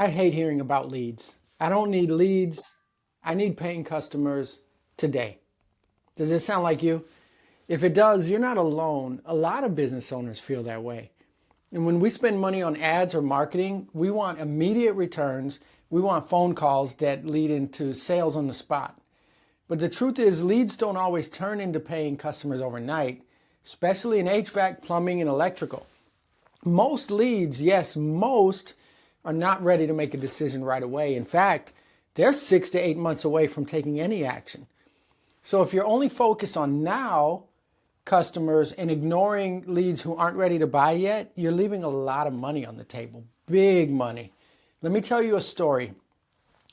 I hate hearing about leads. I don't need leads. I need paying customers today. Does this sound like you? If it does, you're not alone. A lot of business owners feel that way. And when we spend money on ads or marketing, we want immediate returns. We want phone calls that lead into sales on the spot. But the truth is, leads don't always turn into paying customers overnight, especially in HVAC, plumbing, and electrical. Most leads, yes, most are not ready to make a decision right away. In fact, they're 6 to 8 months away from taking any action. So if you're only focused on now customers and ignoring leads who aren't ready to buy yet, you're leaving a lot of money on the table, big money. Let me tell you a story.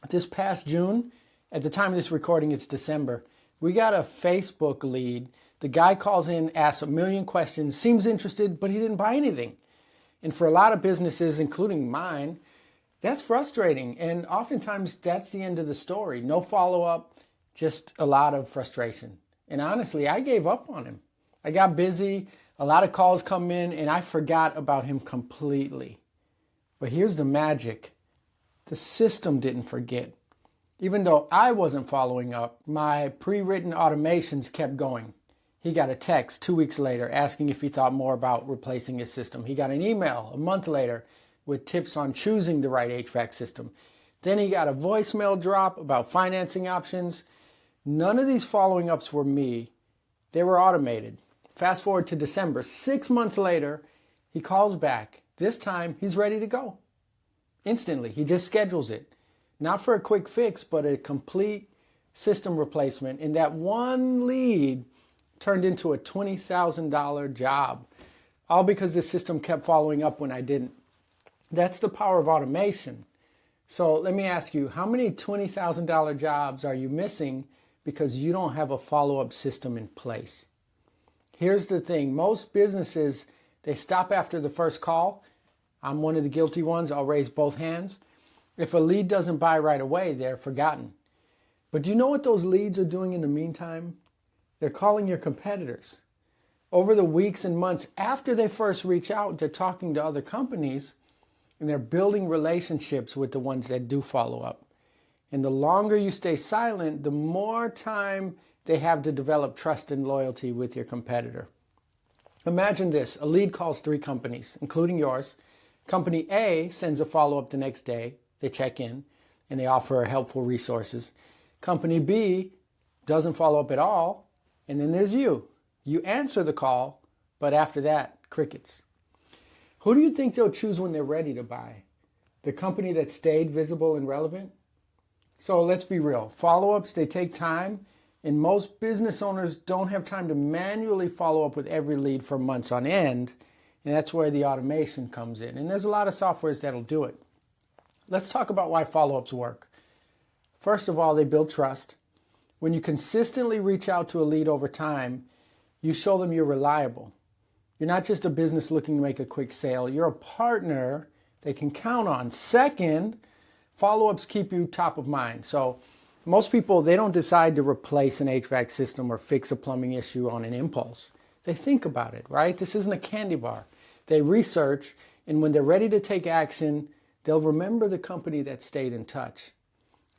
This past June, at the time of this recording, it's December, we got a Facebook lead. The guy calls in, asks a million questions, seems interested, but he didn't buy anything. And for a lot of businesses, including mine, that's frustrating. And oftentimes that's the end of the story. No follow-up, just a lot of frustration. And honestly, I gave up on him. I got busy, a lot of calls come in, and I forgot about him completely. But here's the magic. The system didn't forget. Even though I wasn't following up, my pre-written automations kept going. He got a text 2 weeks later asking if he thought more about replacing his system. He got an email a month later with tips on choosing the right HVAC system. Then he got a voicemail drop about financing options. None of these following ups were me. They were automated. Fast forward to December. 6 months later, he calls back. This time, he's ready to go. Instantly, he just schedules it. Not for a quick fix, but a complete system replacement. And that one lead turned into a $20,000 job, all because the system kept following up when I didn't. That's the power of automation. So let me ask you, how many $20,000 jobs are you missing because you don't have a follow-up system in place? Here's the thing. Most businesses, they stop after the first call. I'm one of the guilty ones. I'll raise both hands. If a lead doesn't buy right away, they're forgotten. But do you know what those leads are doing in the meantime? They're calling your competitors. Over the weeks and months after they first reach out, they're talking to other companies and they're building relationships with the ones that do follow up. And the longer you stay silent, the more time they have to develop trust and loyalty with your competitor. Imagine this. A lead calls 3 companies, including yours. Company A sends a follow-up the next day. They check in and they offer helpful resources. Company B doesn't follow up at all. And then there's you. You answer the call, but after that, crickets. Who do you think they'll choose when they're ready to buy? The company that stayed visible and relevant? So let's be real. Follow-ups, they take time, and most business owners don't have time to manually follow up with every lead for months on end, and that's where the automation comes in. And there's a lot of softwares that'll do it. Let's talk about why follow-ups work. First of all, they build trust. When you consistently reach out to a lead over time, you show them you're reliable. You're not just a business looking to make a quick sale. You're a partner they can count on. Second, follow-ups keep you top of mind. So most people, they don't decide to replace an HVAC system or fix a plumbing issue on an impulse. They think about it, right? This isn't a candy bar. They research, and when they're ready to take action, they'll remember the company that stayed in touch.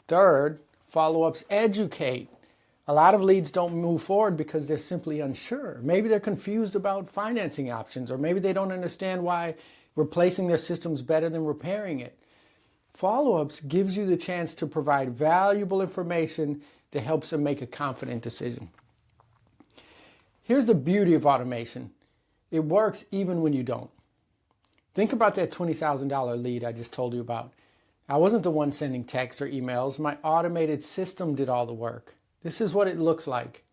Third, follow-ups educate. A lot of leads don't move forward because they're simply unsure. Maybe they're confused about financing options, or maybe they don't understand why replacing their system is better than repairing it. Follow-ups gives you the chance to provide valuable information that helps them make a confident decision. Here's the beauty of automation. It works even when you don't. Think about that $20,000 lead I just told you about. I wasn't the one sending texts or emails. My automated system did all the work. This is what it looks like.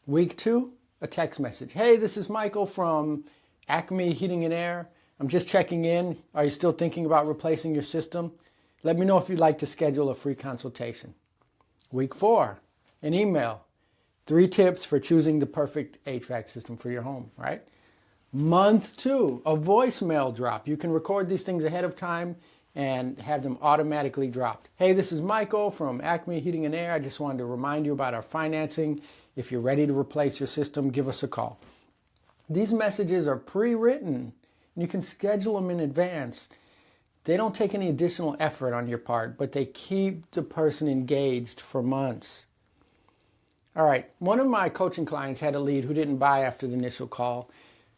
Week 2, a text message. Hey, this is Michael from Acme Heating and Air. I'm just checking in. Are you still thinking about replacing your system? Let me know if you'd like to schedule a free consultation. Week 4, an email. 3 tips for choosing the perfect HVAC system for your home, right? Month 2, a voicemail drop. You can record these things ahead of time and have them automatically dropped. Hey, this is Michael from Acme Heating and Air. I just wanted to remind you about our financing. If you're ready to replace your system, give us a call. These messages are pre-written, and you can schedule them in advance. They don't take any additional effort on your part, but they keep the person engaged for months. All right, one of my coaching clients had a lead who didn't buy after the initial call.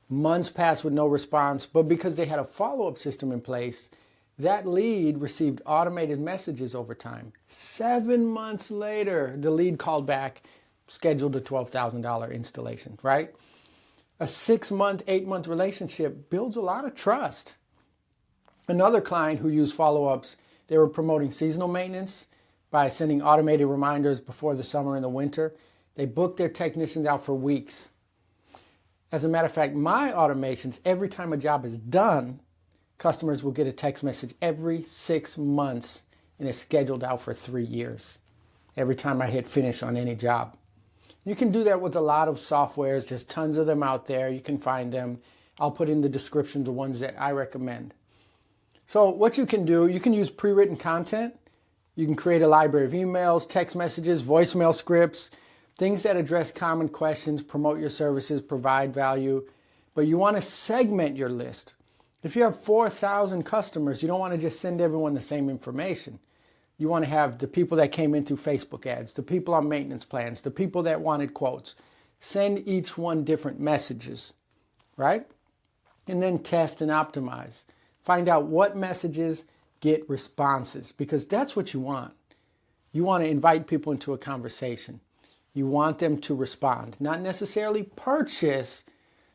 Months passed with no response, but because they had a follow-up system in place, that lead received automated messages over time. 7 months later, the lead called back, scheduled a $12,000 installation, right? A 6-month, 8-month relationship builds a lot of trust. Another client who used follow-ups, they were promoting seasonal maintenance by sending automated reminders before the summer and the winter. They booked their technicians out for weeks. As a matter of fact, my automations, every time a job is done, customers will get a text message every 6 months, and it's scheduled out for 3 years. Every time I hit finish on any job. You can do that with a lot of softwares. There's tons of them out there. You can find them. I'll put in the description the ones that I recommend. So what you can do, you can use pre-written content. You can create a library of emails, text messages, voicemail scripts, things that address common questions, promote your services, provide value. But you want to segment your list. If you have 4,000 customers, you don't want to just send everyone the same information. You want to have the people that came in through Facebook ads, the people on maintenance plans, the people that wanted quotes. Send each one different messages, right? And then test and optimize. Find out what messages get responses, because that's what you want. You want to invite people into a conversation. You want them to respond, not necessarily purchase,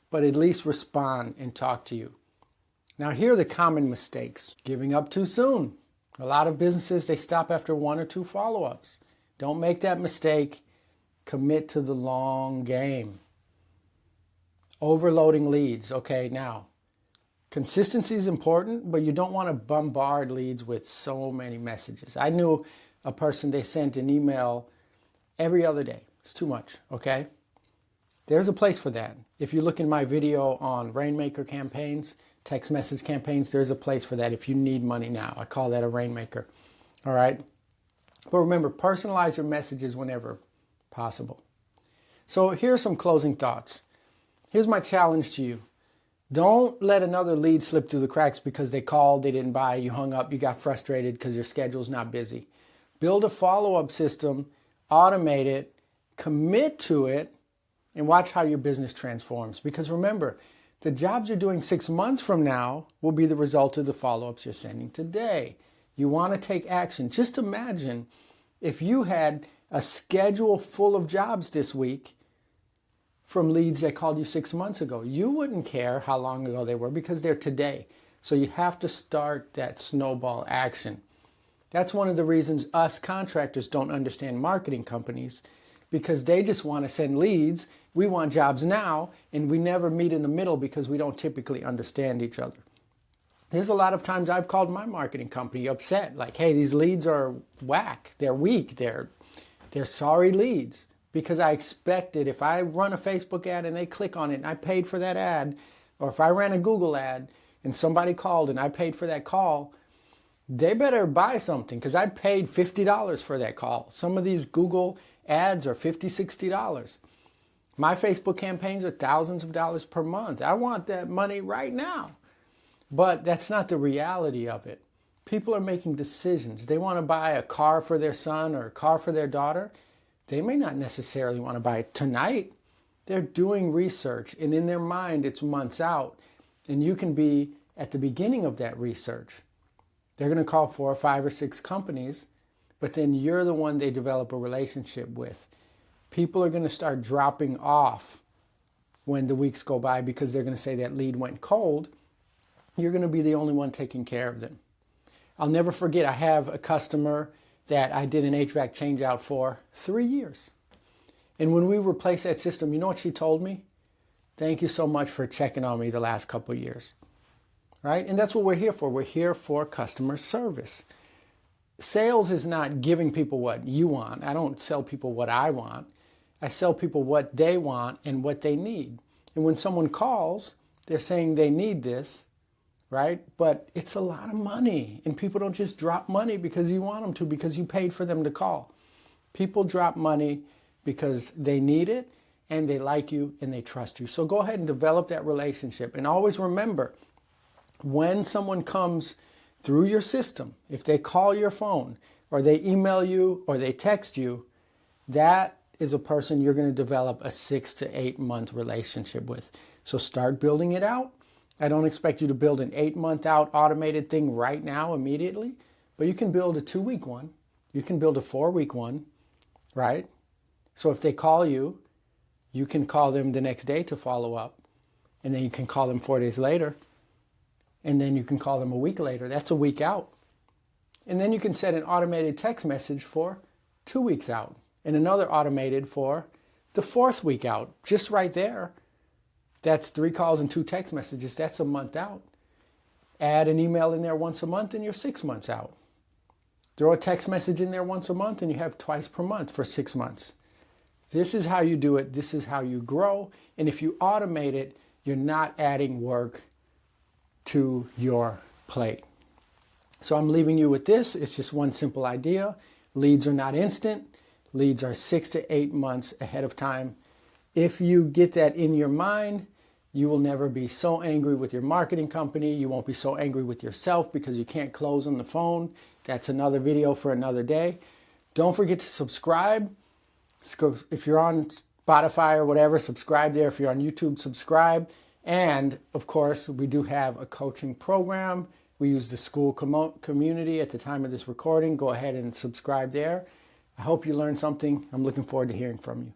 but at least respond and talk to you. Now, here are the common mistakes. Giving up too soon. A lot of businesses, they stop after 1 or 2 follow-ups. Don't make that mistake. Commit to the long game. Overloading leads. Okay, now, consistency is important, but you don't want to bombard leads with so many messages. I knew a person, they sent an email every other day. It's too much, okay? There's a place for that. If you look in my video on Rainmaker campaigns, text message campaigns, there's a place for that if you need money now. I call that a Rainmaker, all right? But remember, personalize your messages whenever possible. So here's some closing thoughts. Here's my challenge to you. Don't let another lead slip through the cracks because they called, they didn't buy, you hung up, you got frustrated because your schedule's not busy. Build a follow-up system, automate it, commit to it, and watch how your business transforms. Because remember, the jobs you're doing 6 months from now will be the result of the follow-ups you're sending today. You want to take action. Just imagine if you had a schedule full of jobs this week from leads that called you 6 months ago. You wouldn't care how long ago they were because they're today. So you have to start that snowball action. That's one of the reasons us contractors don't understand marketing companies, because they just want to send leads. We want jobs now, and we never meet in the middle because we don't typically understand each other. There's a lot of times I've called my marketing company upset, like, hey, these leads are whack, they're weak, they're sorry leads. Because I expected if I run a Facebook ad and they click on it and I paid for that ad, or if I ran a Google ad and somebody called and I paid for that call, they better buy something because I paid $50 for that call. Some of these Google ads are $50, $60. My Facebook campaigns are thousands of dollars per month. I want that money right now. But that's not the reality of it. People are making decisions. They want to buy a car for their son or a car for their daughter. They may not necessarily want to buy it tonight. They're doing research, and in their mind, it's months out. And you can be at the beginning of that research. They're going to call 4 or 5 or 6 companies, but then you're the one they develop a relationship with. People are going to start dropping off when the weeks go by because they're going to say that lead went cold. You're going to be the only one taking care of them. I'll never forget, I have a customer that I did an HVAC change out for 3 years. And when we replaced that system, you know what she told me? Thank you so much for checking on me the last couple of years. Right? And that's what we're here for. We're here for customer service. Sales is not giving people what you want. I don't sell people what I want. I sell people what they want and what they need. And when someone calls, they're saying they need this, right? But it's a lot of money. And people don't just drop money because you want them to, because you paid for them to call. People drop money because they need it and they like you and they trust you. So go ahead and develop that relationship. And always remember, when someone comes through your system, if they call your phone or they email you or they text you, that is a person you're going to develop a 6 to 8 month relationship with. So start building it out. I don't expect you to build an 8 month out automated thing right now immediately, but you can build a 2-week one. You can build a 4-week one, right? So if they call you, you can call them the next day to follow up, and then you can call them 4 days later, and then you can call them a week later. That's a week out. And then you can set an automated text message for 2 weeks out, and another automated for the 4th week out. Just right there, that's 3 calls and 2 text messages. That's a month out. Add an email in there once a month and you're 6 months out. Throw a text message in there once a month and you have twice per month for 6 months. This is how you do it. This is how you grow. And if you automate it, you're not adding work to your plate. So I'm leaving you with this. It's just one simple idea. Leads are not instant. Leads are 6 to 8 months ahead of time. If you get that in your mind, you will never be so angry with your marketing company. You won't be so angry with yourself because you can't close on the phone. That's another video for another day. Don't forget to subscribe. If you're on Spotify or whatever, subscribe there. If you're on YouTube, subscribe. And of course, we do have a coaching program. We use the school community at the time of this recording. Go ahead and subscribe there. I hope you learned something. I'm looking forward to hearing from you.